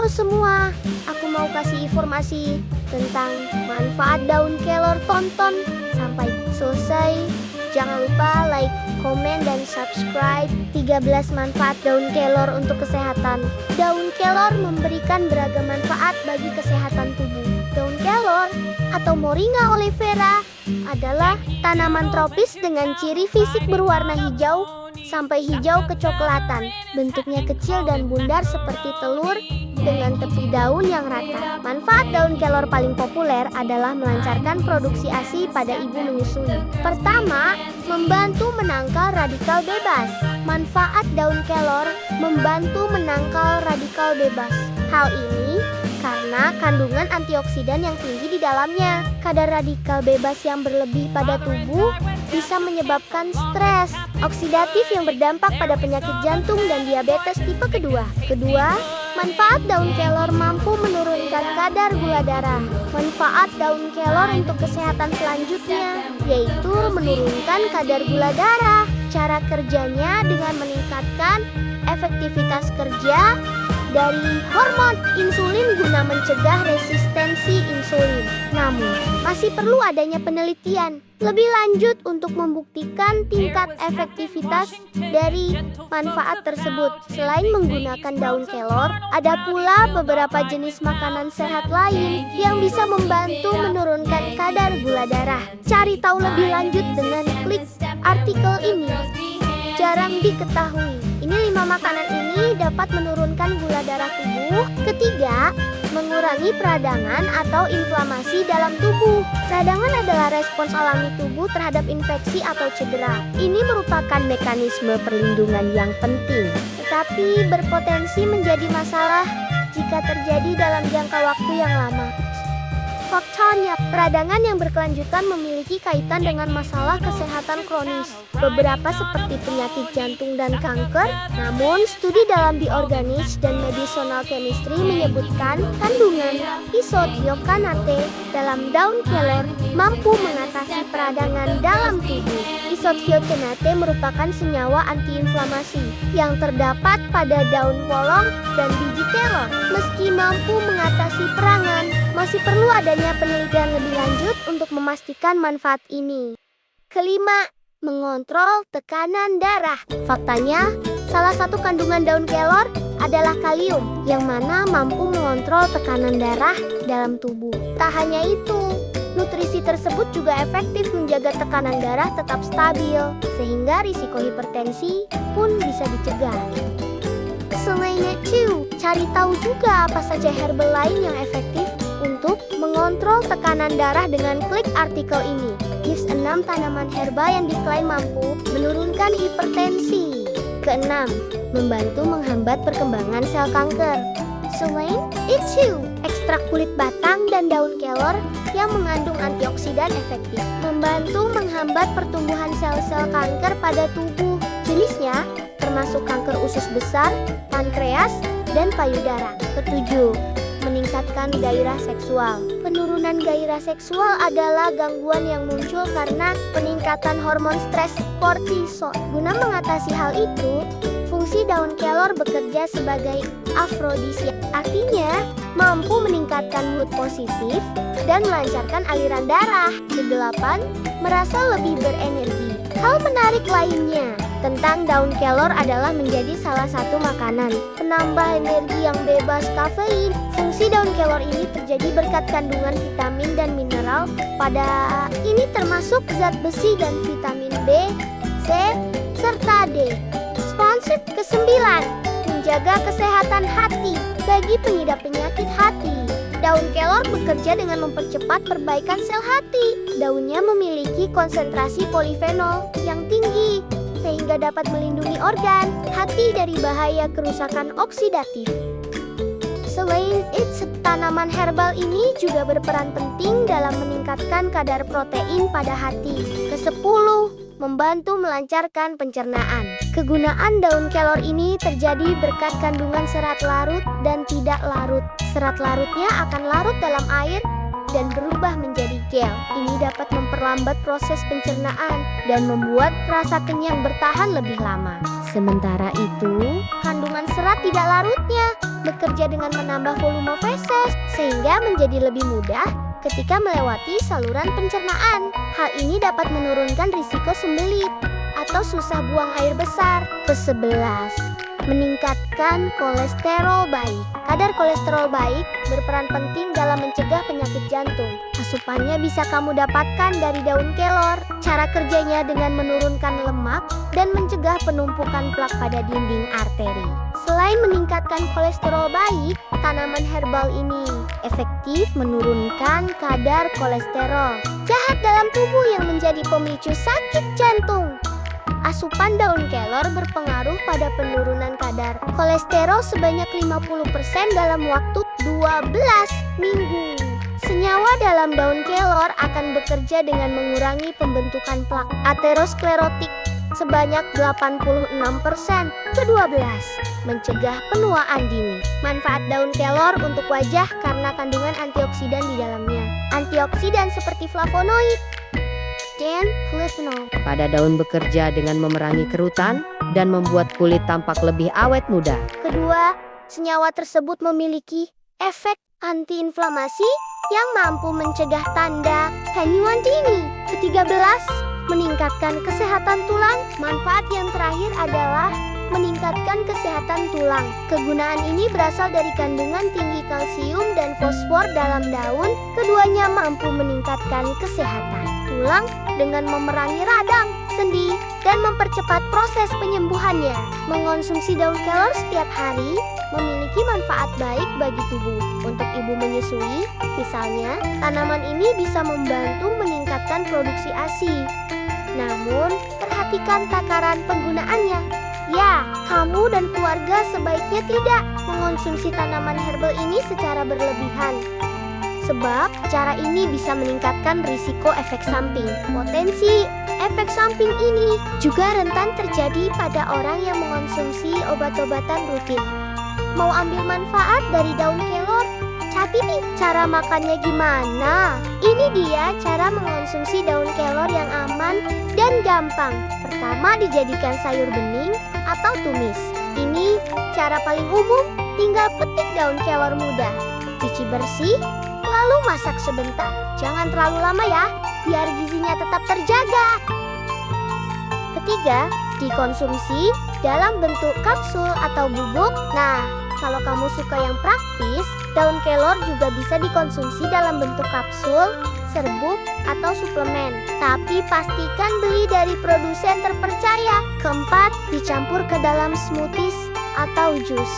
Halo semua, aku mau kasih informasi tentang manfaat daun kelor. Tonton sampai selesai. Jangan lupa like, komen, dan subscribe. 13 manfaat daun kelor untuk kesehatan. Daun kelor memberikan beragam manfaat bagi kesehatan tubuh. Daun kelor atau Moringa oleifera adalah tanaman tropis dengan ciri fisik berwarna hijau sampai hijau kecoklatan. Bentuknya kecil dan bundar seperti telur dengan tepi daun yang rata. Manfaat daun kelor paling populer adalah melancarkan produksi ASI pada ibu menyusui. Pertama, membantu menangkal radikal bebas. Manfaat daun kelor membantu menangkal radikal bebas. Hal ini karena kandungan antioksidan yang tinggi di dalamnya. Kadar radikal bebas yang berlebih pada tubuh bisa menyebabkan stres oksidatif yang berdampak pada penyakit jantung dan diabetes tipe kedua. Manfaat daun kelor mampu menurunkan kadar gula darah. Manfaat daun kelor untuk kesehatan selanjutnya yaitu menurunkan kadar gula darah. Cara kerjanya dengan meningkatkan efektivitas kerja dari hormon insulin guna mencegah resistensi insulin. Namun, masih perlu adanya penelitian lebih lanjut untuk membuktikan tingkat efektivitas dari manfaat tersebut. Selain menggunakan daun kelor, ada pula beberapa jenis makanan sehat lain yang bisa membantu menurunkan kadar gula darah. Cari tahu lebih lanjut dengan klik artikel ini. Jarang diketahui. Ini 5 makanan ini dapat menurunkan gula darah tubuh. Ketiga, mengurangi peradangan atau inflamasi dalam tubuh. Peradangan adalah respons alami tubuh terhadap infeksi atau cedera. Ini merupakan mekanisme perlindungan yang penting, tetapi berpotensi menjadi masalah jika terjadi dalam jangka waktu yang lama. Faktanya, peradangan yang berkelanjutan memiliki kaitan dengan masalah kesehatan kronis, beberapa seperti penyakit jantung dan kanker. Namun, studi dalam bioorganik dan medicinal chemistry menyebutkan kandungan isothiocyanate dalam daun kelor mampu mengatasi peradangan dalam tubuh. Isothiocyanate merupakan senyawa antiinflamasi yang terdapat pada daun polong dan biji kelor. Meski mampu mengatasi peradangan, masih perlu adanya penelitian lebih lanjut untuk memastikan manfaat ini. Kelima, mengontrol tekanan darah. Faktanya, salah satu kandungan daun kelor adalah kalium, yang mana mampu mengontrol tekanan darah dalam tubuh. Tak hanya itu, nutrisi tersebut juga efektif menjaga tekanan darah tetap stabil, sehingga risiko hipertensi pun bisa dicegah. Selain itu, cari tahu juga apa saja herbal lain yang efektif untuk mengontrol tekanan darah dengan klik artikel ini. Gives 6 tanaman herba yang diklaim mampu menurunkan hipertensi. Keenam, membantu menghambat perkembangan sel kanker. Selain itu, ekstrak kulit batang dan daun kelor yang mengandung antioksidan efektif membantu menghambat pertumbuhan sel-sel kanker pada tubuh. Jenisnya termasuk kanker usus besar, pankreas, dan payudara. Ketujuh, meningkatkan gairah seksual. Penurunan gairah seksual adalah gangguan yang muncul karena peningkatan hormon stres kortisol. Guna mengatasi hal itu, fungsi daun kelor bekerja sebagai afrodisiak. Artinya, mampu meningkatkan mood positif dan melancarkan aliran darah. Kedelapan, merasa lebih berenergi. Hal menarik lainnya tentang daun kelor adalah menjadi salah satu makanan penambah energi yang bebas kafein. Fungsi daun kelor ini terjadi berkat kandungan vitamin dan mineral pada ini termasuk zat besi dan vitamin B, C, serta D. Sponsor ke-9, menjaga kesehatan hati. Bagi pengidap penyakit hati, daun kelor bekerja dengan mempercepat perbaikan sel hati. Daunnya memiliki konsentrasi polifenol yang tinggi, sehingga dapat melindungi organ hati dari bahaya kerusakan oksidatif. Selain itu, tanaman herbal ini juga berperan penting dalam meningkatkan kadar protein pada hati. Ke-10, membantu melancarkan pencernaan. Kegunaan daun kelor ini terjadi berkat kandungan serat larut dan tidak larut. Serat larutnya akan larut dalam air dan berubah menjadi gel. Ini dapat memperlambat proses pencernaan dan membuat rasa kenyang bertahan lebih lama. Sementara itu, kandungan serat tidak larutnya bekerja dengan menambah volume feses, sehingga menjadi lebih mudah ketika melewati saluran pencernaan. Hal ini dapat menurunkan risiko sembelit atau susah buang air besar. Ke-11, meningkatkan kolesterol baik. Kadar kolesterol baik berperan penting dalam mencegah penyakit jantung. Asupannya bisa kamu dapatkan dari daun kelor. Cara kerjanya dengan menurunkan lemak dan mencegah penumpukan plak pada dinding arteri. Selain meningkatkan kolesterol baik, tanaman herbal ini efektif menurunkan kadar kolesterol jahat dalam tubuh yang menjadi pemicu sakit jantung. Asupan daun kelor berpengaruh pada penurunan kadar kolesterol sebanyak 50% dalam waktu 12 minggu. Senyawa dalam daun kelor akan bekerja dengan mengurangi pembentukan plak aterosklerotik sebanyak 86%. Ke-12, mencegah penuaan dini. Manfaat daun kelor untuk wajah karena kandungan antioksidan di dalamnya. Antioksidan seperti flavonoid dan polyphenol pada daun bekerja dengan memerangi kerutan dan membuat kulit tampak lebih awet muda. Kedua, senyawa tersebut memiliki efek antiinflamasi yang mampu mencegah tanda penuaan dini. Ke-13, meningkatkan kesehatan tulang. Manfaat yang terakhir adalah meningkatkan kesehatan tulang. Kegunaan ini berasal dari kandungan tinggi kalsium dan fosfor dalam daun. Keduanya mampu meningkatkan kesehatan tulang dengan memerangi radang, sendi, dan mempercepat proses penyembuhannya. Mengonsumsi daun kelor setiap hari memiliki manfaat baik bagi tubuh. Untuk ibu menyusui, misalnya, tanaman ini bisa membantu meningkatkan produksi ASI. Namun, perhatikan takaran penggunaannya. Ya, kamu dan keluarga sebaiknya tidak mengonsumsi tanaman herbal ini secara berlebihan. Sebab cara ini bisa meningkatkan risiko efek samping. Potensi efek samping ini juga rentan terjadi pada orang yang mengonsumsi obat-obatan rutin. Mau ambil manfaat dari daun kelor? Tapi nih, cara makannya gimana? Ini dia cara mengonsumsi daun kelor yang aman dan gampang. Pertama, dijadikan sayur bening atau tumis. Ini cara paling umum, tinggal petik daun kelor muda, cuci bersih, lalu masak sebentar. Jangan terlalu lama ya, biar gizinya tetap terjaga. Ketiga, dikonsumsi dalam bentuk kapsul atau bubuk. Nah, kalau kamu suka yang praktis, daun kelor juga bisa dikonsumsi dalam bentuk kapsul, serbuk, atau suplemen. Tapi pastikan beli dari produsen terpercaya. Keempat, dicampur ke dalam smoothies atau jus.